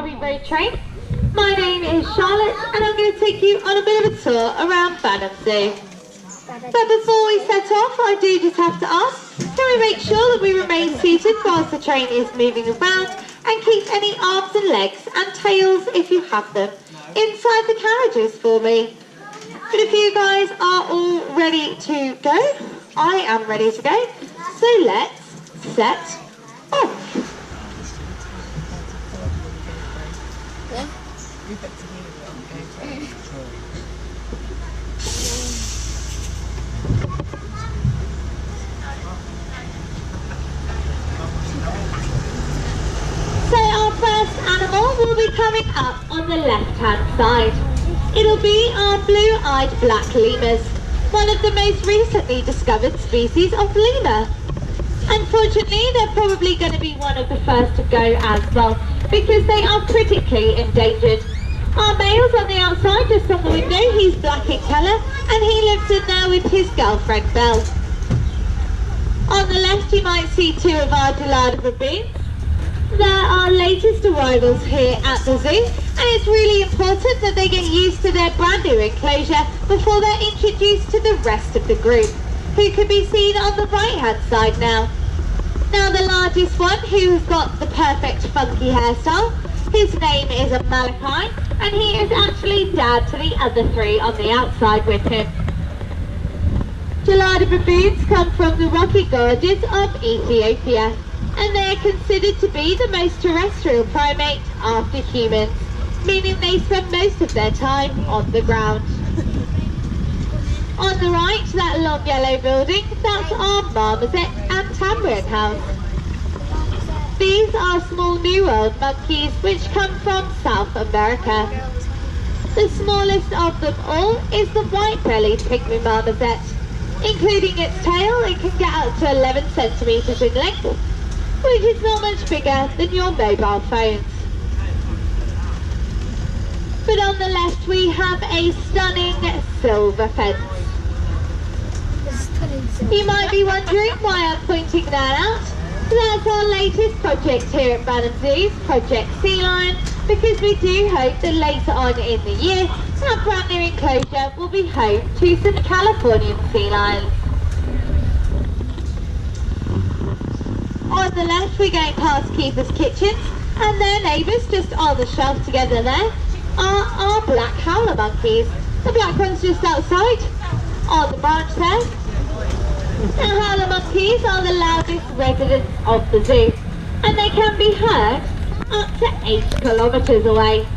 Heavy Road Train. My name is Charlotte and I'm going to take you on a bit of a tour around Banham Zoo. But before we set off, I do just have to ask, can we make sure that we remain seated whilst the train is moving around and keep any arms and legs and tails, if you have them, inside the carriages for me? But if you guys are all ready to go, I am ready to go, so let's set off. So our first animal will be coming up on the left-hand side. It'll be our blue-eyed black lemurs, one of the most recently discovered species of lemur. Unfortunately, they're probably going to be one of the first to go as well, because they are critically endangered. Our male's on the outside, just on the window. He's black in colour, and he lives in there with his girlfriend, Belle. On the left, you might see two of our gelada baboons. They're our latest arrivals here at the zoo, and it's really important that they get used to their brand new enclosure before they're introduced to the rest of the group, who can be seen on the right hand side now. Now the largest one, who has got the perfect funky hairstyle, his name is Malachi, and he is actually dad to the other three on the outside with him. Gelada baboons come from the rocky gorges of Ethiopia, and they are considered to be the most terrestrial primate after humans, meaning they spend most of their time on the ground. On the right, that long yellow building, that's our marmoset and tamarin house. These are small New World monkeys which come from South America. The smallest of them all is the white-bellied pygmy marmoset. Including its tail, it can get up to 11 centimetres in length, which is not much bigger than your mobile phones. But on the left we have a stunning silver fence. You might be wondering why I'm pointing that out. That's our latest project here at Banham Zoo's Project Sea Lion, because we do hope that later on in the year our brand new enclosure will be home to some Californian sea lions. On the left we're going past Keeper's Kitchens, and their neighbours just on the shelf together there are our black howler monkeys. The black one's just outside on the branch there. Now howler monkeys are the loudest residents of the zoo, and they can be heard up to 8 kilometres away.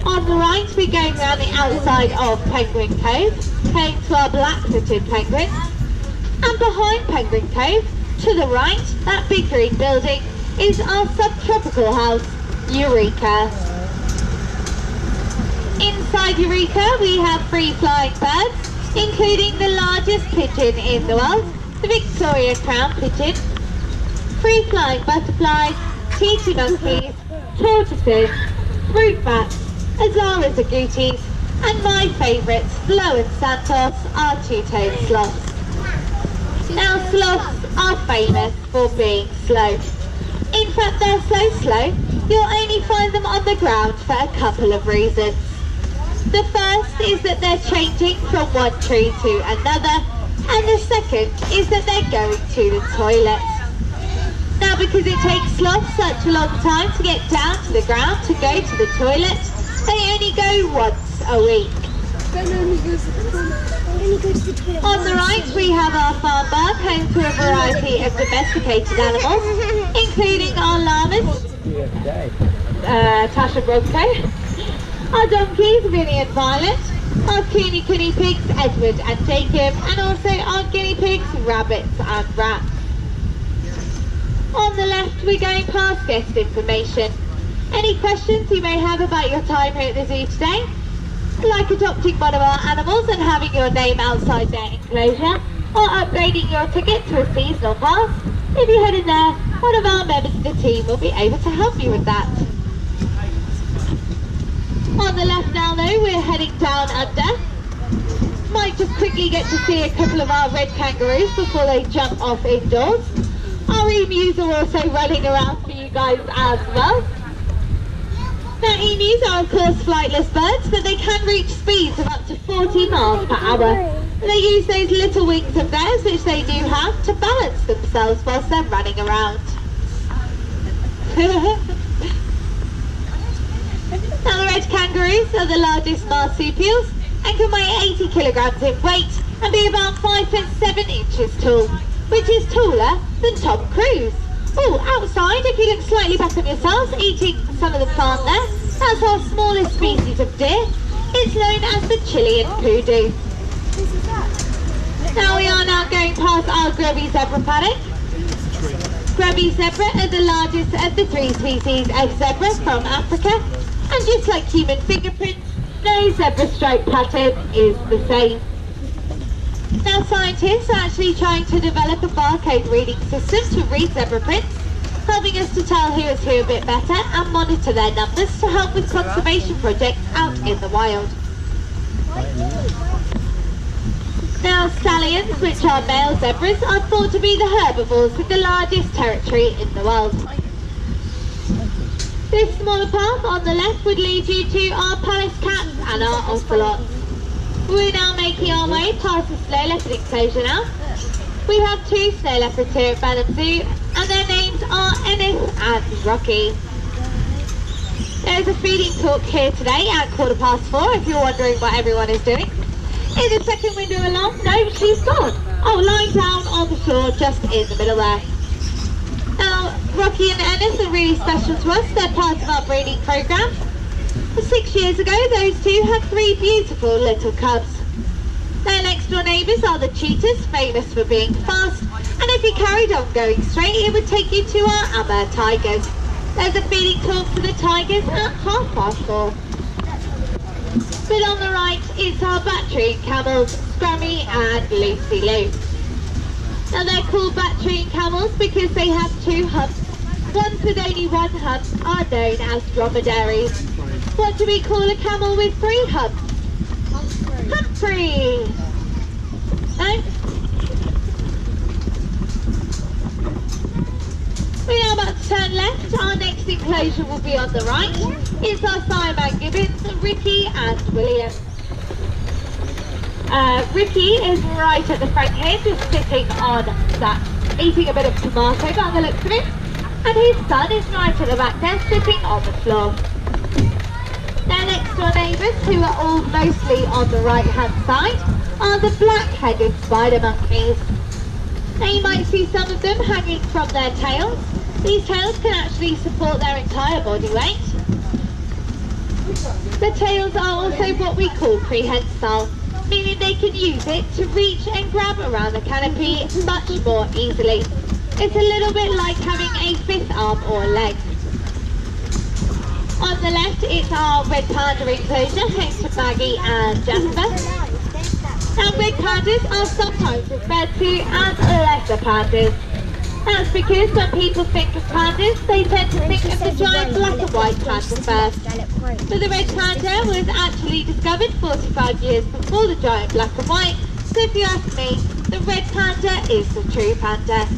On the right we're going around the outside of Penguin Cove, going to our black-footed penguins, and behind Penguin Cove, to the right, that big green building, is our subtropical house, Eureka. Inside Eureka we have free-flying birds, including the largest pigeon in the world, the Victoria Crown pigeon, free-flying butterflies, titi monkeys, tortoises, fruit bats, Azara's agoutis, and my favourites, Flo and Santos, are two-toed sloths. Now sloths are famous for being slow. In fact, they're so slow, you'll only find them on the ground for a couple of reasons. The first is that they're changing from one tree to another, and the second is that they're going to the toilet. Now because it takes sloths such a long time to get down to the ground to go to the toilet, they only go once a week. On the right we have our farm barn, home to a variety of domesticated animals, including our llamas, Tasha Bronco, our donkeys, Vinny and Violet, our cooney pigs, Edward and Jacob, and also our guinea pigs, rabbits and rats. On the left we're going past guest information. Any questions you may have about your time here at the zoo today, like adopting one of our animals and having your name outside their enclosure, or upgrading your ticket to a seasonal pass, if you head in there, one of our members of the team will be able to help you with that. On the left now though, we're heading down under. Might just quickly get to see a couple of our red kangaroos before they jump off indoors. Our emus are also running around for you guys as well. emus are of course flightless birds, but they can reach speeds of up to 40 miles per hour. They use those little wings of theirs, which they do have, to balance themselves whilst they're running around. Now the red kangaroos are the largest marsupials and can weigh 80 kilograms in weight and be about 5 foot 7 inches tall, which is taller than Tom Cruise. Oh, outside, if you look slightly back on yourselves, eating some of the plant there, that's our smallest species of deer. It's known as the Chilean poodoo. Now we are going past our grubby zebra paddock. Grubby zebra are the largest of the 3 species of zebra from Africa, and just like human fingerprints, no zebra stripe pattern is the same. Now scientists are actually trying to develop a barcode reading system to read zebra prints, helping us to tell who is who a bit better and monitor their numbers to help with conservation projects out in the wild. Now stallions, which are male zebras, are thought to be the herbivores with the largest territory in the world. This smaller path on the left would lead you to our Pallas cats and our ocelots. We're now making our way past the snow leopard enclosure now. We have 2 snow leopards here at Banham Zoo, and their names are Ennis and Rocky. There's a feeding talk here today at 4:15 if you're wondering what everyone is doing. In the second window along, no, she's gone. Oh, lying down on the floor just in the middle there. Now, Rocky and Ennis are really special to us. They're part of our breeding programme. 6 years ago, those 2 had 3 beautiful little cubs. Their next door neighbours are the cheetahs, famous for being fast, and if you carried on going straight, it would take you to our Amur tigers. There's a feeding talk for the tigers at 4:30. But on the right, it's our Bactrian camels, Scrummy and Lucy Lou. Now they're called Bactrian camels because they have 2 humps. Ones with only 1 hump are known as dromedaries. What do we call a camel with 3 humps? Humphrey! No? We're now about to turn left. Our next enclosure will be on the right. It's our Siamang gibbons, Ricky and William. Ricky is right at the front here, just sitting on that, eating a bit of tomato by the looks of it. And his son is right at the back there, sitting on the floor. Their next door neighbours, who are all mostly on the right hand side, are the black-headed spider monkeys. Now you might see some of them hanging from their tails. These tails can actually support their entire body weight. The tails are also what we call prehensile, meaning they can use it to reach and grab around the canopy much more easily. It's a little bit like having a 5th arm or leg. On the left, it's our red panda enclosure, home to Maggie and Jasper. Now, red pandas are sometimes referred to as lesser pandas. That's because when people think of pandas, they tend to think of the giant black and white panda first. But the red panda was actually discovered 45 years before the giant black and white, so if you ask me, the red panda is the true panda.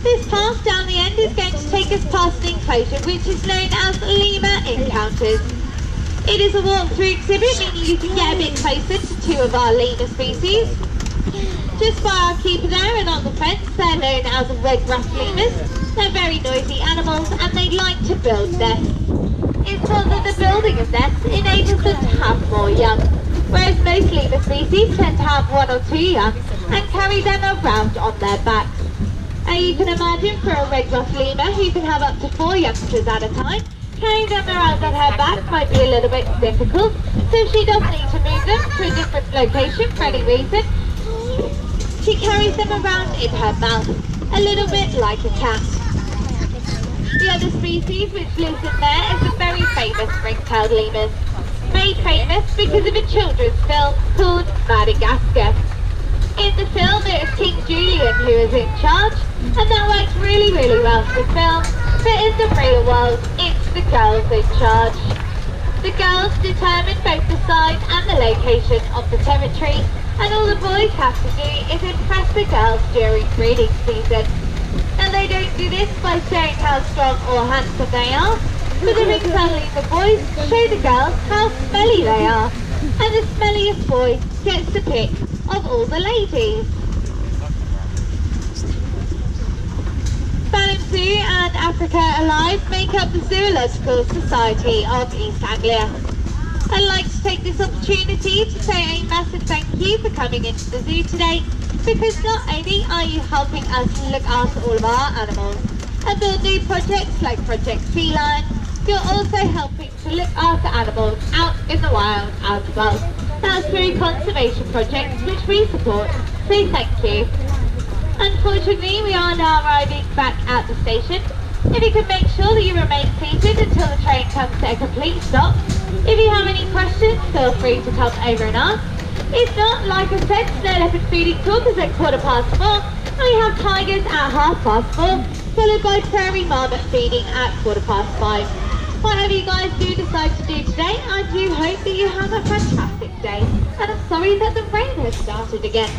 This path down the end is going to take us past an enclosure which is known as Lemur Encounters. It is a walk-through exhibit, meaning you can get a bit closer to 2 of our lemur species. Just by our keeper there and on the fence, they're known as red-ruffed lemurs. They're very noisy animals and they like to build nests. It's thought that the building of nests enables them to have more young, whereas most lemur species tend to have 1 or 2 young and carry them around on their backs. Now you can imagine for a red-ruffed lemur who can have up to 4 youngsters at a time, carrying them around on her back might be a little bit difficult, so if she does need to move them to a different location for any reason, she carries them around in her mouth, a little bit like a cat. The other species which lives in there is the very famous ring-tailed lemurs, made famous because of a children's film called Madagascar. In the film it is King Julian who is in charge, and that works really well for the film, but in the real world it's the girls in charge. The girls determine both the size and the location of the territory, and all the boys have to do is impress the girls during breeding season. Now they don't do this by showing how strong or handsome they are. For the ringtail lemur boys, show the girls how smelly they are. And the smelliest boy gets the pick of all the ladies. Banham Zoo and Africa Alive make up the Zoological Society of East Anglia. I'd like to take this opportunity to say a massive thank you for coming into the zoo today, because not only are you helping us look after all of our animals and build new projects like Project Feline, you're also helping to look after animals out in the wild as well. That's through conservation projects which we support, so thank you. Unfortunately, we are now arriving back at the station. If you could make sure that you remain seated until the train comes to a complete stop. If you have any questions, feel free to come over and ask. If not, like I said, snow leopard feeding talk is at 4:15, and we have tigers at 4:30, followed by prairie marmot feeding at 5:15. Whatever you guys do decide to do today, I do hope that you have a fantastic day. And I'm sorry that the rain has started again.